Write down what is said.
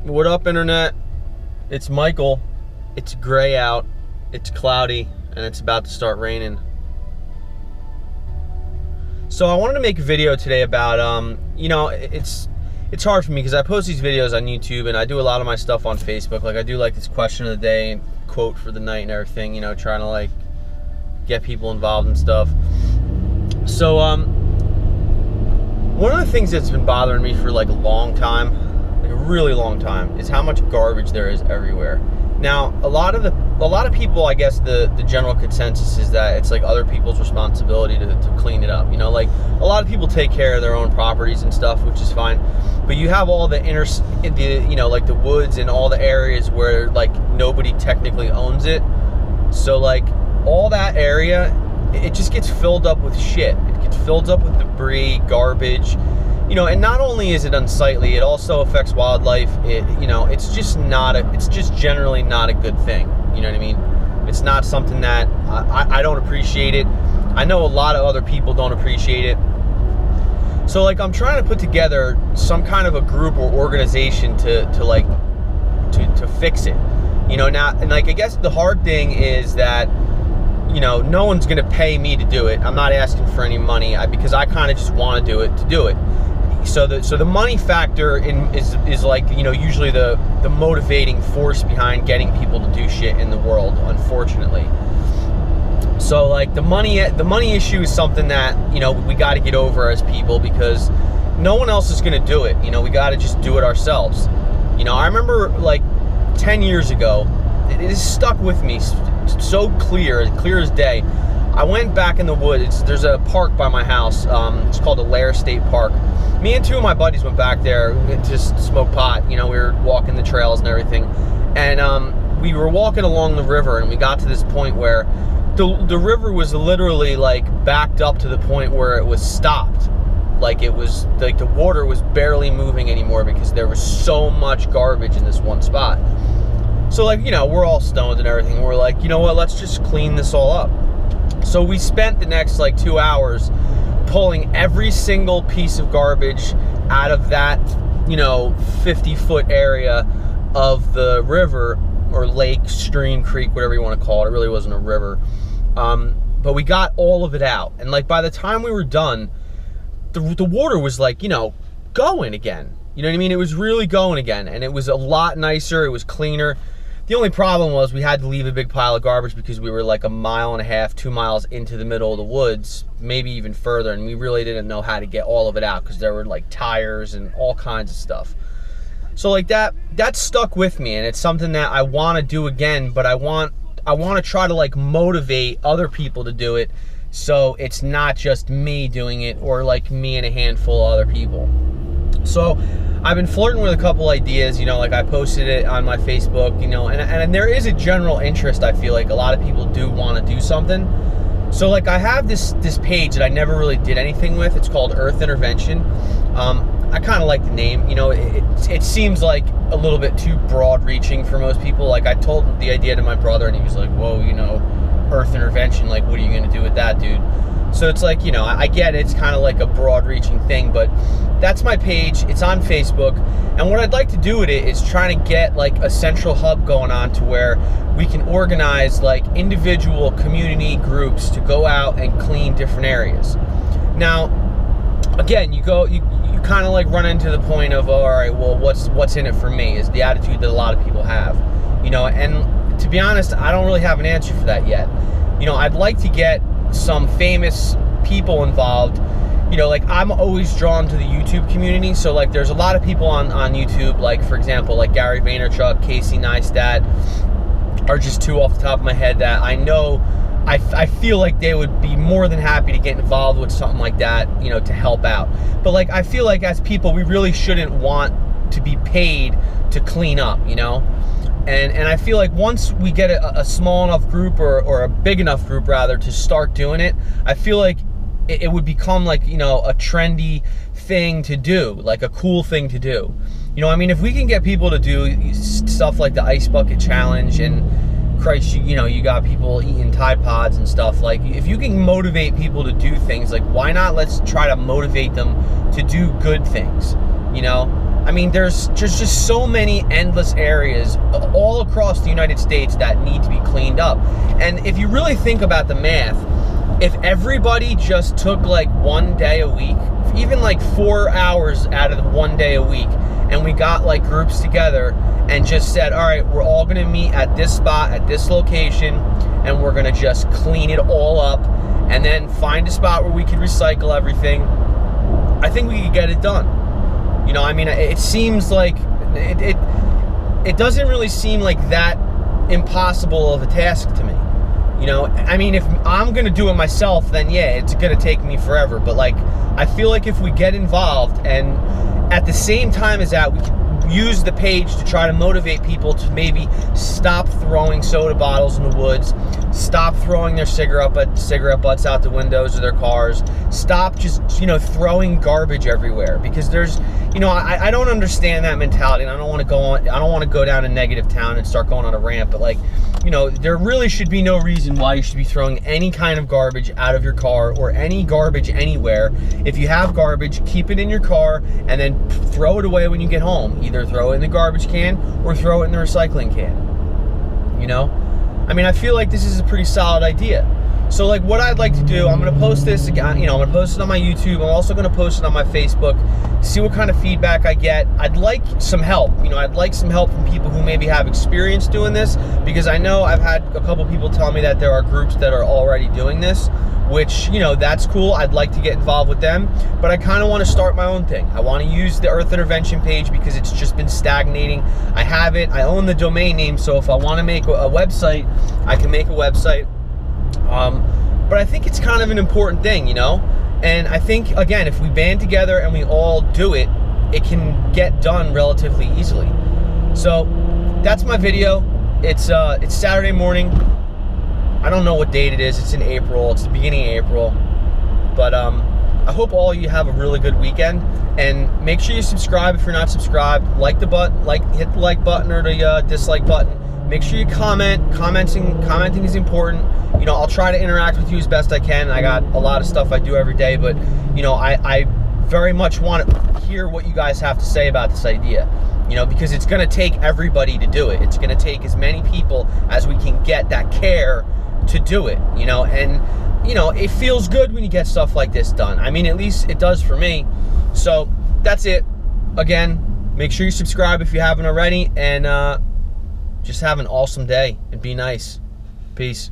What up, internet? It's Michael. It's gray out, it's cloudy, and it's about to start raining. So I wanted to make a video today about, it's hard for me because I post these videos on YouTube and I do a lot of my stuff on Facebook. Like I do like this question of the day and quote for the night and everything, trying to like get people involved and stuff. So one of the things that's been bothering me for like a long time, like a really long time, is how much garbage there is everywhere. Now, a lot of people, I guess the general consensus is that it's like other people's responsibility to clean it up. Like a lot of people take care of their own properties and stuff, which is fine. But you have all the like the woods and all the areas where like nobody technically owns it. So like all that area, it just gets filled up with shit. It gets filled up with debris, garbage. And not only is it unsightly, it also affects wildlife. It's just generally not a good thing. You know what I mean? It's not something that I don't appreciate it. I know a lot of other people don't appreciate it. So like I'm trying to put together some kind of a group or organization to fix it. Now, and like I guess the hard thing is that no one's gonna pay me to do it. I'm not asking for any money because I kind of just want to do it. So the money factor is like usually the motivating force behind getting people to do shit in the world, unfortunately. So like the money issue is something that we got to get over as people, because no one else is going to do it. We got to just do it ourselves. I remember like 10 years ago, it is stuck with me so clear as day. I went back in the woods. There's a park by my house. It's called the Lair State Park. Me and two of my buddies went back there to smoke pot. We were walking the trails and everything. And we were walking along the river, and we got to this point where the river was literally like backed up to the point where it was stopped. Like it was like the water was barely moving anymore because there was so much garbage in this one spot. So like, we're all stoned and everything. We're like, you know what, let's just clean this all up. So we spent the next like 2 hours pulling every single piece of garbage out of that 50-foot area of the river or lake, stream, creek, whatever you want to call it. It really wasn't a river. But we got all of it out. And like by the time we were done, the water was like, going again. You know what I mean? It was really going again. And it was a lot nicer. It was cleaner. The only problem was we had to leave a big pile of garbage because we were like 1.5 miles, 2 miles into the middle of the woods, maybe even further, and we really didn't know how to get all of it out because there were like tires and all kinds of stuff. So like that stuck with me, and it's something that I want to do again, but I want to try to like motivate other people to do it, so it's not just me doing it or like me and a handful of other people. So I've been flirting with a couple ideas, like I posted it on my Facebook, and there is a general interest. I feel like a lot of people do want to do something. So like I have this page that I never really did anything with. It's called Earth Intervention. I kind of like the name. It seems like a little bit too broad reaching for most people. Like I told the idea to my brother and he was like, whoa, Earth Intervention, like what are you going to do with that, dude? So it's like, I get it, it's kind of like a broad reaching thing, but that's my page. It's on Facebook. And what I'd like to do with it is trying to get like a central hub going on to where we can organize like individual community groups to go out and clean different areas. Now, again, you kind of like run into the point of, all right, well, what's in it for me, is the attitude that a lot of people have, and to be honest, I don't really have an answer for that yet. I'd like to get some famous people involved. Like I'm always drawn to the YouTube community. So like there's a lot of people on YouTube, like for example, like Gary Vaynerchuk, Casey Neistat are just two off the top of my head that I know. I feel like they would be more than happy to get involved with something like that, to help out. But like I feel like as people, we really shouldn't want to be paid to clean up, And I feel like once we get a small enough group or a big enough group rather to start doing it, I feel like it would become like, a trendy thing to do, like a cool thing to do. If we can get people to do stuff like the Ice Bucket Challenge and Christ, you got people eating Tide Pods and stuff. Like if you can motivate people to do things, like why not let's try to motivate them to do good things, I mean, there's just so many endless areas all across the United States that need to be cleaned up. And if you really think about the math, if everybody just took like 1 day a week, even like 4 hours out of the 1 day a week, and we got like groups together and just said, all right, we're all gonna meet at this spot, at this location, and we're gonna just clean it all up, and then find a spot where we could recycle everything, I think we could get it done. You know, I mean, it seems like, it doesn't really seem like that impossible of a task to me. You know, I mean, if I'm gonna do it myself, then yeah, it's gonna take me forever. But like, I feel like if we get involved, and at the same time as that, we can use the page to try to motivate people to maybe stop throwing soda bottles in the woods, stop throwing their cigarette butts out the windows of their cars, stop just, you know, throwing garbage everywhere. Because there's, you know, I don't understand that mentality, and I don't want to go down a negative town and start going on a rant, but like, you know, there really should be no reason why you should be throwing any kind of garbage out of your car, or any garbage anywhere. If you have garbage, keep it in your car and then throw it away when you get home. Either throw it in the garbage can or throw it in the recycling can. You know? I mean, I feel like this is a pretty solid idea. So like, what I'd like to do, I'm gonna post this again, you know, I'm gonna post it on my YouTube. I'm also gonna post it on my Facebook, see what kind of feedback I get. I'd like some help, you know, I'd like some help from people who maybe have experience doing this, because I know I've had a couple people tell me that there are groups that are already doing this, which, you know, that's cool. I'd like to get involved with them, but I kind of want to start my own thing. I want to use the Earth Intervention page because it's just been stagnating. I have it, I own the domain name, so if I want to make a website, I can make a website. But I think it's kind of an important thing, you know? And I think, again, if we band together and we all do it, it can get done relatively easily. So that's my video. It's Saturday morning. I don't know what date it is. It's in April. It's the beginning of April. But I hope all of you have a really good weekend. And make sure you subscribe if you're not subscribed. Like the button, hit the like button or the dislike button. Make sure you comment. Commenting is important. You know, I'll try to interact with you as best I can. I got a lot of stuff I do every day, but you know, I very much want to hear what you guys have to say about this idea. You know, because it's going to take everybody to do it. It's going to take as many people as we can get that care to do it. You know, and you know, it feels good when you get stuff like this done. I mean, at least it does for me. So that's it. Again, make sure you subscribe if you haven't already, and just have an awesome day and be nice. Peace.